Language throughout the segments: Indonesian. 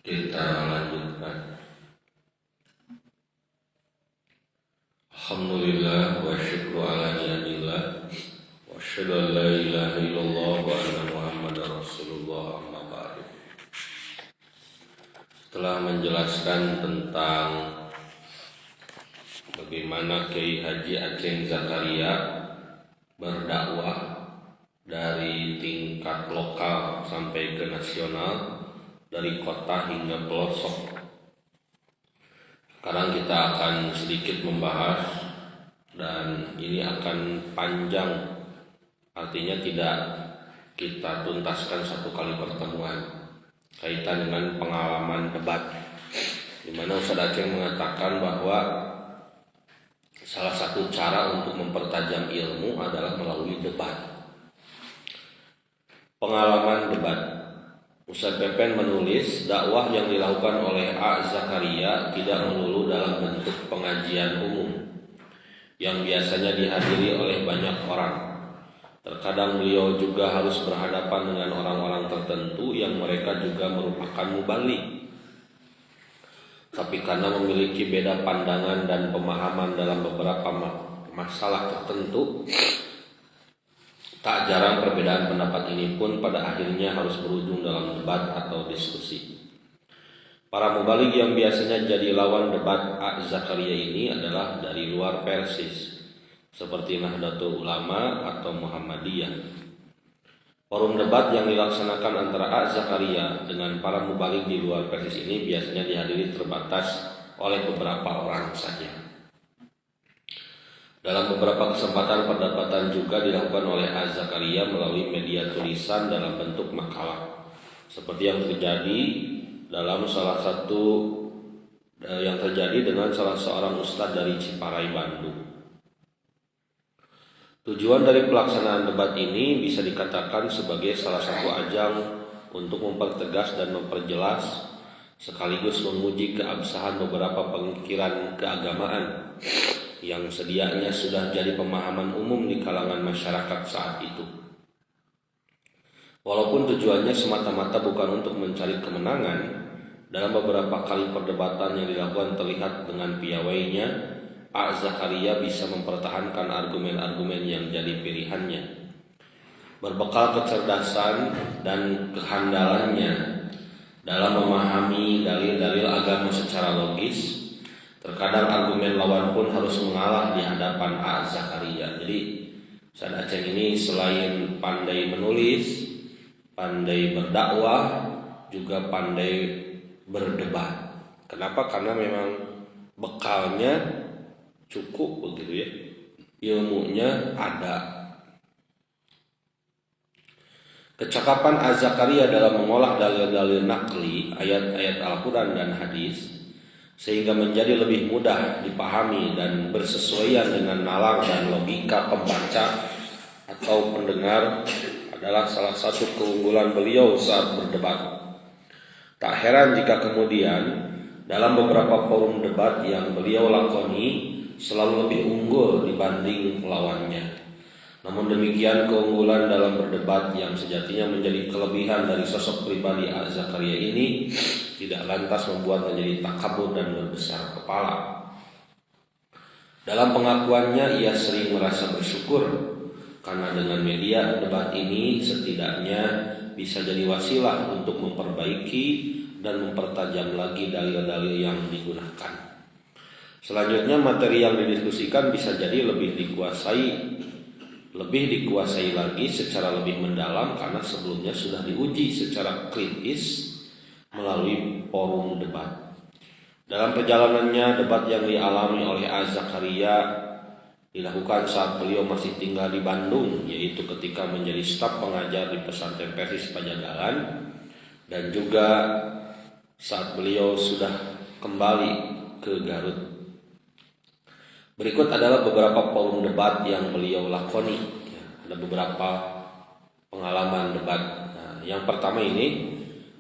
Kita lanjutkan. Alhamdulillah wa syukru ala ni'matillah wa asyhadu an la ilaha illallah wa anna Muhammadar Rasulullah amma ba'du. Setelah menjelaskan tentang bagaimana Kiai Haji Aceng Zakaria berdakwah dari tingkat lokal sampai ke nasional, dari kota hingga pelosok. Sekarang kita akan sedikit membahas, dan ini akan panjang, artinya tidak kita tuntaskan satu kali pertemuan, kaitan dengan pengalaman debat, di mana Ustaz Aceng mengatakan bahwa salah satu cara untuk mempertajam ilmu adalah melalui debat. Pengalaman debat. Ustaz Pepen menulis, dakwah yang dilakukan oleh A. Zakaria tidak melulu dalam bentuk pengajian umum yang biasanya dihadiri oleh banyak orang. Terkadang beliau juga harus berhadapan dengan orang-orang tertentu yang mereka juga merupakan mubalik. Tapi karena memiliki beda pandangan dan pemahaman dalam beberapa masalah tertentu, tak jarang perbedaan pendapat ini pun pada akhirnya harus berujung dalam debat atau diskusi. Para mubalik yang biasanya jadi lawan debat A. Zakaria ini adalah dari luar Persis, seperti Nahdlatul Ulama atau Muhammadiyah. Forum debat yang dilaksanakan antara A. Zakaria dengan para mubalik di luar Persis ini biasanya dihadiri terbatas oleh beberapa orang saja. Dalam beberapa kesempatan perdebatan juga dilakukan oleh A. Zakaria melalui media tulisan dalam bentuk makalah, seperti yang terjadi dengan salah seorang ustadz dari Ciparai, Bandung. Tujuan dari pelaksanaan debat ini bisa dikatakan sebagai salah satu ajang untuk mempertegas dan memperjelas sekaligus menguji keabsahan beberapa pemikiran keagamaan yang sedianya sudah jadi pemahaman umum di kalangan masyarakat saat itu. Walaupun tujuannya semata-mata bukan untuk mencari kemenangan, dalam beberapa kali perdebatan yang dilakukan terlihat dengan piawainya A. Zakaria bisa mempertahankan argumen-argumen yang jadi pilihannya. Berbekal kecerdasan dan kehandalannya dalam memahami dalil-dalil agama secara logis, terkadang argumen lawan pun harus mengalah di hadapan A. Zakaria. Jadi Ustaz Aceng ini selain pandai menulis, pandai berdakwah, juga pandai berdebat. Kenapa? Karena memang bekalnya cukup begitu ya. Ilmunya ada. Kecakapan A. Zakaria dalam mengolah dalil-dalil nakli, ayat-ayat Al-Quran dan hadis, sehingga menjadi lebih mudah dipahami dan bersesuaian dengan nalar dan logika pembaca atau pendengar adalah salah satu keunggulan beliau saat berdebat. Tak heran jika kemudian dalam beberapa forum debat yang beliau lakoni selalu lebih unggul dibanding lawannya. Namun demikian, keunggulan dalam berdebat yang sejatinya menjadi kelebihan dari sosok pribadi A. Zakaria ini tidak lantas membuat menjadi takabur dan berbesar kepala. Dalam pengakuannya, ia sering merasa bersyukur karena dengan media debat ini setidaknya bisa jadi wasilah untuk memperbaiki dan mempertajam lagi dalil-dalil yang digunakan. Selanjutnya, materi yang didiskusikan bisa jadi lebih dikuasai lagi secara lebih mendalam karena sebelumnya sudah diuji secara kritis melalui forum debat. Dalam perjalanannya, debat yang dialami oleh A. Zakaria dilakukan saat beliau masih tinggal di Bandung, yaitu ketika menjadi staf pengajar di pesantren Persis Pajagalan, dan juga saat beliau sudah kembali ke Garut. Berikut adalah beberapa forum debat yang beliau lakoni. Ada beberapa pengalaman debat. Yang pertama ini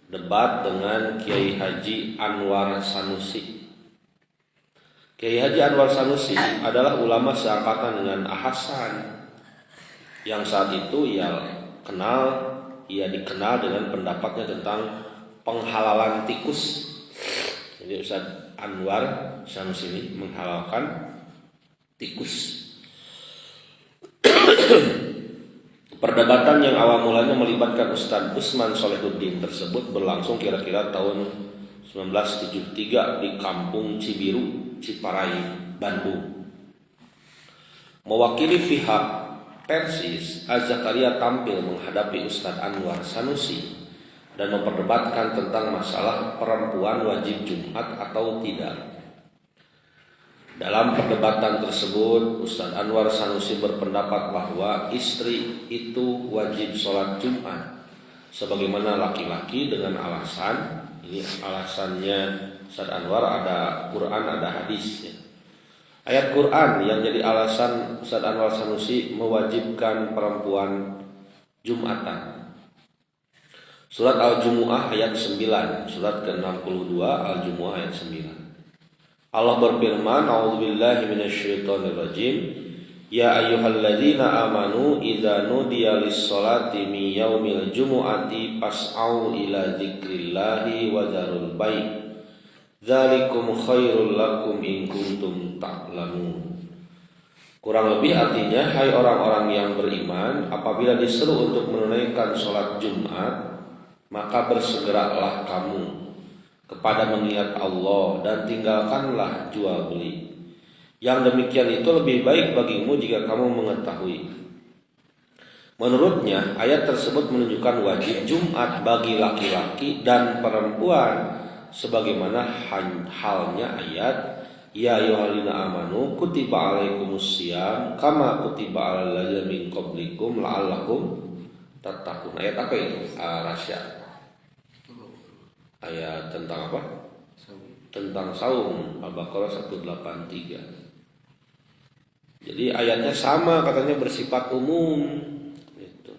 debat dengan Kiai Haji Anwar Sanusi. Kiai Haji Anwar Sanusi adalah ulama seangkatan dengan Hasan yang saat itu ia dikenal dengan pendapatnya tentang penghalalan tikus. Jadi Ustaz Anwar Sanusi ini menghalalkan tikus. Perdebatan yang awal mulanya melibatkan Ustaz Usman Solehuddin tersebut berlangsung kira-kira tahun 1973 di Kampung Cibiru, Ciparai, Bandung. Mewakili pihak Persis, Az-Zakaria tampil menghadapi Ustaz Anwar Sanusi dan memperdebatkan tentang masalah perempuan wajib Jumat atau tidak. Dalam perdebatan tersebut, Ustaz Anwar Sanusi berpendapat bahwa istri itu wajib sholat Jumat sebagaimana laki-laki dengan alasan, ini alasannya Ustaz Anwar ada Quran, ada hadis ya. Ayat Quran yang jadi alasan Ustaz Anwar Sanusi mewajibkan perempuan Jumatan. Surat Al-Jumu'ah ayat 9, surat ke-62 Al-Jumu'ah ayat 9. Allah berfirman, A'udzubillahi minasyaitonirrajim. Ya ayyuhalladzina amanu idza nudiya lis-sholati min yaumil jumu'ati fas'au ila dzikrillahi wa dzarul bai'. Dzalikum khairul lakum in kuntum ta'lamun. Kurang lebih artinya, hai orang-orang yang beriman, apabila diseru untuk menunaikan sholat Jumat, maka bersegeralah kamu kepada mengingat Allah dan tinggalkanlah jual beli. Yang demikian itu lebih baik bagimu jika kamu mengetahui. Menurutnya, ayat tersebut menunjukkan wajib Jumat bagi laki-laki dan perempuan sebagaimana halnya ayat Ya ayyuhalladzina amanu kutiba alaikumusiyam kama kutiba alal ladzina min qablikum la'allakum tattaqun. Ayat apa itu? Rasya. Ayat tentang apa? Tentang saum, Al-Baqarah 183. Jadi ayatnya sama, katanya bersifat umum gitu.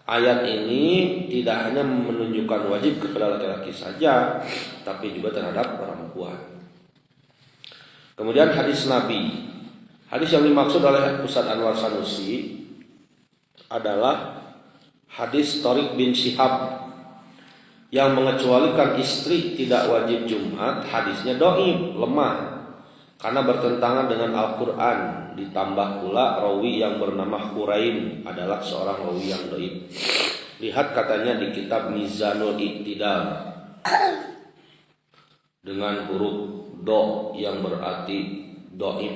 Ayat ini tidak hanya menunjukkan wajib kepada laki-laki saja, tapi juga terhadap perempuan. Kemudian hadis Nabi. Hadis yang dimaksud oleh Ustaz Anwar Sanusi adalah hadis Thariq bin Syihab yang mengecualikan istri tidak wajib Jumat. Hadisnya dhaif, lemah, karena bertentangan dengan Al-Quran. Ditambah pula rawi yang bernama Huraim adalah seorang rawi yang dhaif. Lihat katanya di kitab Mizanul Iktidal dengan huruf do yang berarti dhaif.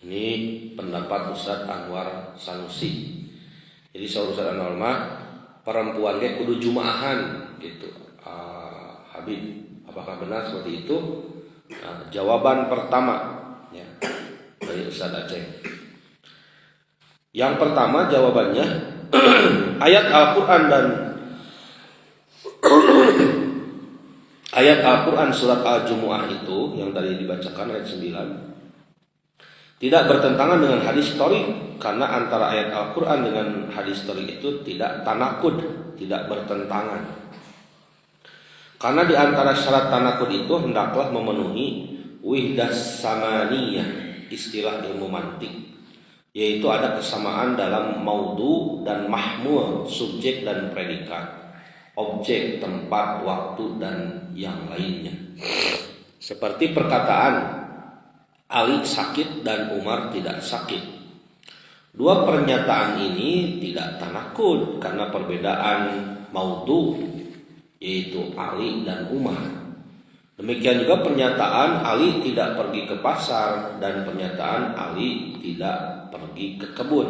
Ini pendapat Ustaz Anwar Sanusi. Jadi Ustaz Anwar mah perempuan kayak kudu jumaahan gitu. Habib, apakah benar seperti itu? Jawaban pertama ya, dari Ustaz Aceh. Yang pertama jawabannya ayat Al-Quran dan ayat Al-Quran surat Al-Jumu'ah itu yang tadi dibacakan ayat 9 tidak bertentangan dengan hadis Thariq, karena antara ayat Al-Quran dengan hadis Thariq itu tidak tanakud, tidak bertentangan. Karena di antara syarat tanakud itu hendaklah memenuhi wihdas samaniyah, istilah ilmu mantik, yaitu ada kesamaan dalam maudhu dan mahmul, subjek dan predikat, objek, tempat, waktu, dan yang lainnya. Seperti perkataan Ali sakit dan Umar tidak sakit. Dua pernyataan ini tidak tanakud karena perbedaan maudhu, yaitu Ali dan Umar. Demikian juga pernyataan Ali tidak pergi ke pasar dan pernyataan Ali tidak pergi ke kebun.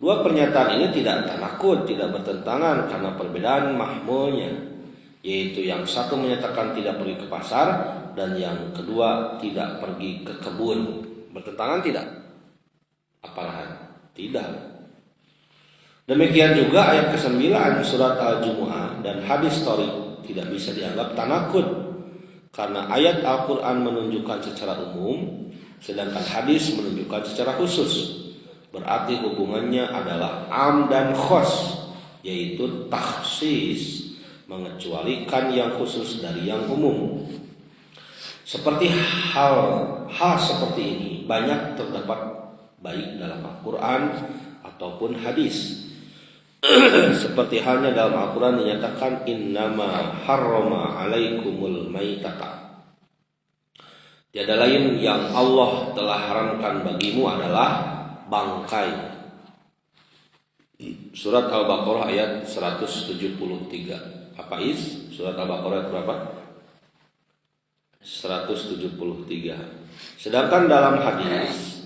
Dua pernyataan ini tidak tanakud, tidak bertentangan karena perbedaan mahmulnya, yaitu yang satu menyatakan tidak pergi ke pasar dan yang kedua tidak pergi ke kebun. Bertentangan tidak? Apalagi tidak. Demikian juga ayat ke-9 surat Al-Jumu'ah dan hadis Thariq tidak bisa dianggap tanakud, karena ayat Al-Quran menunjukkan secara umum, sedangkan hadis menunjukkan secara khusus. Berarti hubungannya adalah am dan khos, yaitu takhsis, mengecualikan yang khusus dari yang umum. Seperti hal seperti ini banyak terdapat baik dalam Al-Quran ataupun hadis. Seperti halnya dalam Al-Quran dinyatakan innama harrama alaikumul maitata. Tiada lain yang Allah telah haramkan bagimu adalah bangkai. Surat Al-Baqarah ayat 173. Apa is? Surat Al-Baqarah ayat berapa? 173. Sedangkan dalam hadis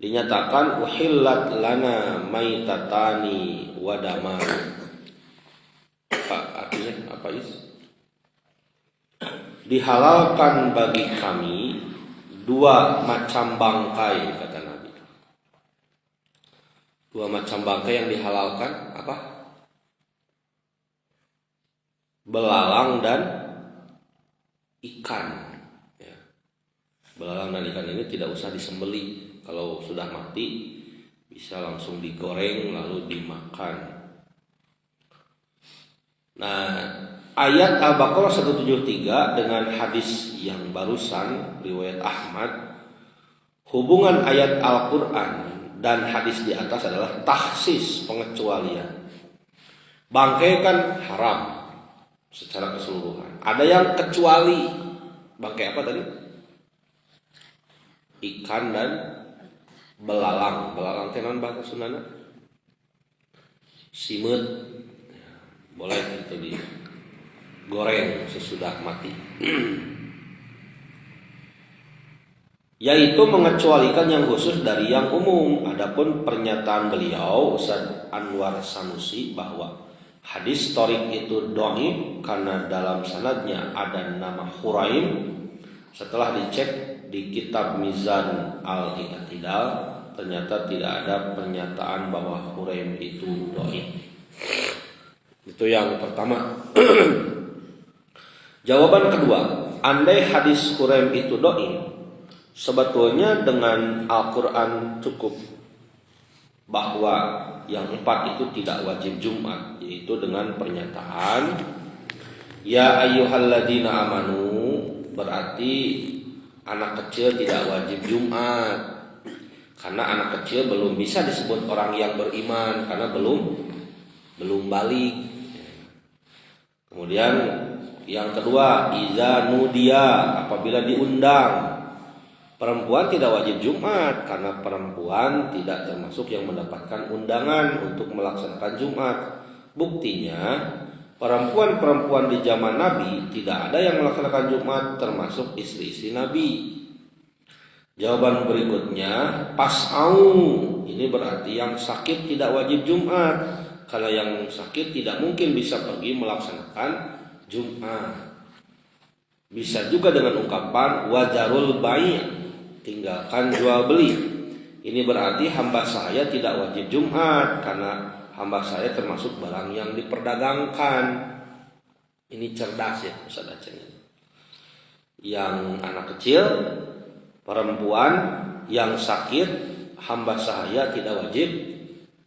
dinyatakan uhillat lana maitatani wa daman. Apa artinya? Apa is? Dihalalkan bagi kami dua macam bangkai, kata Nabi. Dua macam bangkai yang dihalalkan apa? Belalang dan ikan. Ya. Belalang dan ikan ini tidak usah disembelih. Kalau sudah mati bisa langsung digoreng lalu dimakan. Nah, ayat Al-Baqarah 173 dengan hadis yang barusan riwayat Ahmad, hubungan ayat Al-Quran dan hadis di atas adalah takhsis, pengecualian. Bangkai kan haram secara keseluruhan. Ada yang kecuali. Bangkai apa tadi? Ikan dan belalang. Belalang tenan bahasa Sundana simut. Boleh itu digoreng sesudah mati. Yaitu mengecualikan yang khusus dari yang umum. Adapun pernyataan beliau Ustaz Anwar Sanusi bahwa hadis thorik itu dhaif karena dalam sanadnya ada nama Huraim. Setelah dicek di kitab Mizan Al-I'tidal, ternyata tidak ada pernyataan bahwa Huraim itu dhaif. Itu yang pertama. Jawaban kedua, andai hadis Huraim itu dhaif, sebetulnya dengan Al-Quran cukup bahwa yang 4 itu tidak wajib Jumat, yaitu dengan pernyataan ya ayyuhalladzina amanu, berarti anak kecil tidak wajib Jumat, karena anak kecil belum bisa disebut orang yang beriman karena belum balik. Kemudian yang kedua, iza nudia, apabila diundang. Perempuan tidak wajib Jumat karena perempuan tidak termasuk yang mendapatkan undangan untuk melaksanakan Jumat. Buktinya perempuan-perempuan di zaman Nabi tidak ada yang melaksanakan Jumat, termasuk istri-istri Nabi. Jawaban berikutnya, pas'au, ini berarti yang sakit tidak wajib Jumat, karena yang sakit tidak mungkin bisa pergi melaksanakan Jumat. Bisa juga dengan ungkapan wajarul bai', tinggalkan jual beli. Ini berarti hamba saya tidak wajib Jumat karena hamba saya termasuk barang yang diperdagangkan. Ini cerdas ya Ustaz Aceh. Yang anak kecil, perempuan yang sakit, hamba saya tidak wajib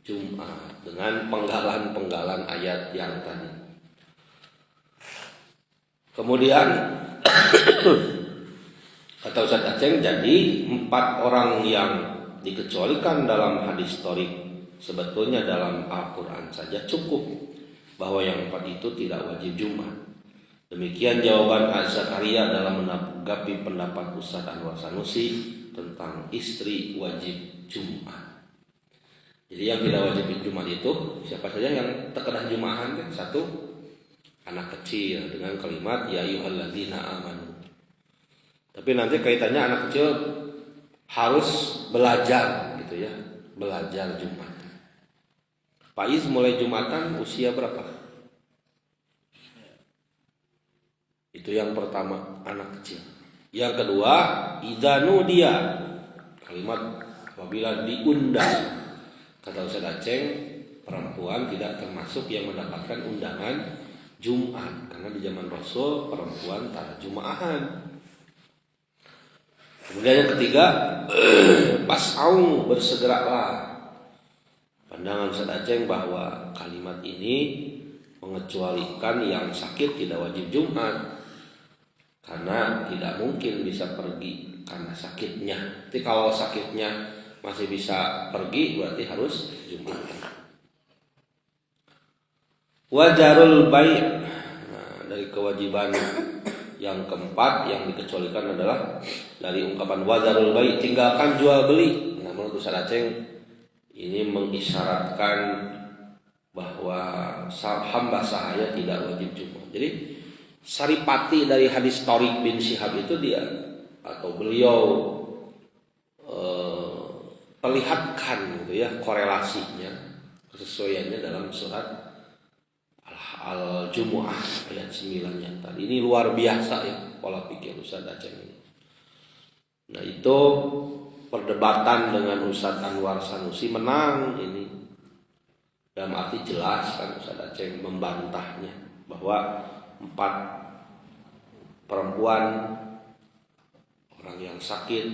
Jumat dengan penggalan-penggalan ayat yang tadi. Kemudian kata Ustaz Aceh, jadi 4 orang yang dikecualikan dalam hadis thorik sebetulnya dalam Al-Quran saja cukup bahwa yang 4 itu tidak wajib Jumat. Demikian jawaban Az-Zakaria dalam menanggapi pendapat Ustaz Anwar Sanusi tentang istri wajib Jumat. Jadi yang tidak wajib Jumat itu siapa saja yang terkena Jumahan kan? 1, anak kecil dengan kalimat ya ayyuhalladzina amanu. Tapi nanti kaitannya anak kecil harus belajar gitu ya, belajar Jumat. Pak Is mulai Jumatan usia berapa? Itu yang pertama, anak kecil. Yang kedua, idanu dia, kalimat apabila diundang. Kata Ustaz Aceh, perempuan tidak termasuk yang mendapatkan undangan Jumat karena di zaman Rasul perempuan tak Jumaahan. Kemudian yang ketiga, pas'au, bersegeralah. Pandangan Ustaz Aceh bahwa kalimat ini mengecualikan yang sakit tidak wajib Jumat karena tidak mungkin bisa pergi karena sakitnya. Tapi kalau sakitnya masih bisa pergi berarti harus Jumat. Wajarul bai'. Nah, dari kewajiban yang keempat yang dikecualikan adalah dari ungkapan wajarul bai', tinggalkan jual beli. Nah, menurut Ustaz Aceng ini mengisyaratkan bahwa hamba sahaya tidak wajib Jumat. Jadi saripati dari hadis Tariq bin Syihab itu dia atau beliau perlihatkan gitu ya korelasinya, kesesuaiannya dalam surat Al-Jumu'ah ayat 9-nya tadi. Ini luar biasa ya pola pikir Ustaz Aceng ini. Nah, itu perdebatan dengan Ustaz Anwar Sanusi menang ini. Dalam arti jelas kan Ustaz Aceng membantahnya bahwa 4 perempuan, orang yang sakit,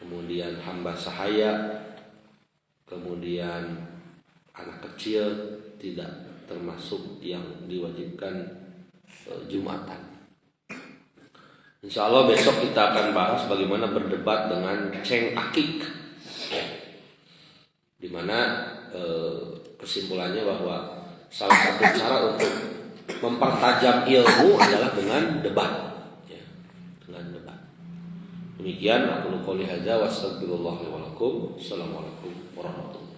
kemudian hamba sahaya, kemudian anak kecil tidak termasuk yang diwajibkan Jumatan. Insya Allah besok kita akan bahas bagaimana berdebat dengan Ceng Akik, di mana kesimpulannya bahwa salah satu cara untuk mempertajam ilmu adalah dengan debat, ya, dengan debat. Demikian aku qouli hadza wa astaghfirullah li wa lakum. Assalamualaikum warahmatullahi wabarakatuh.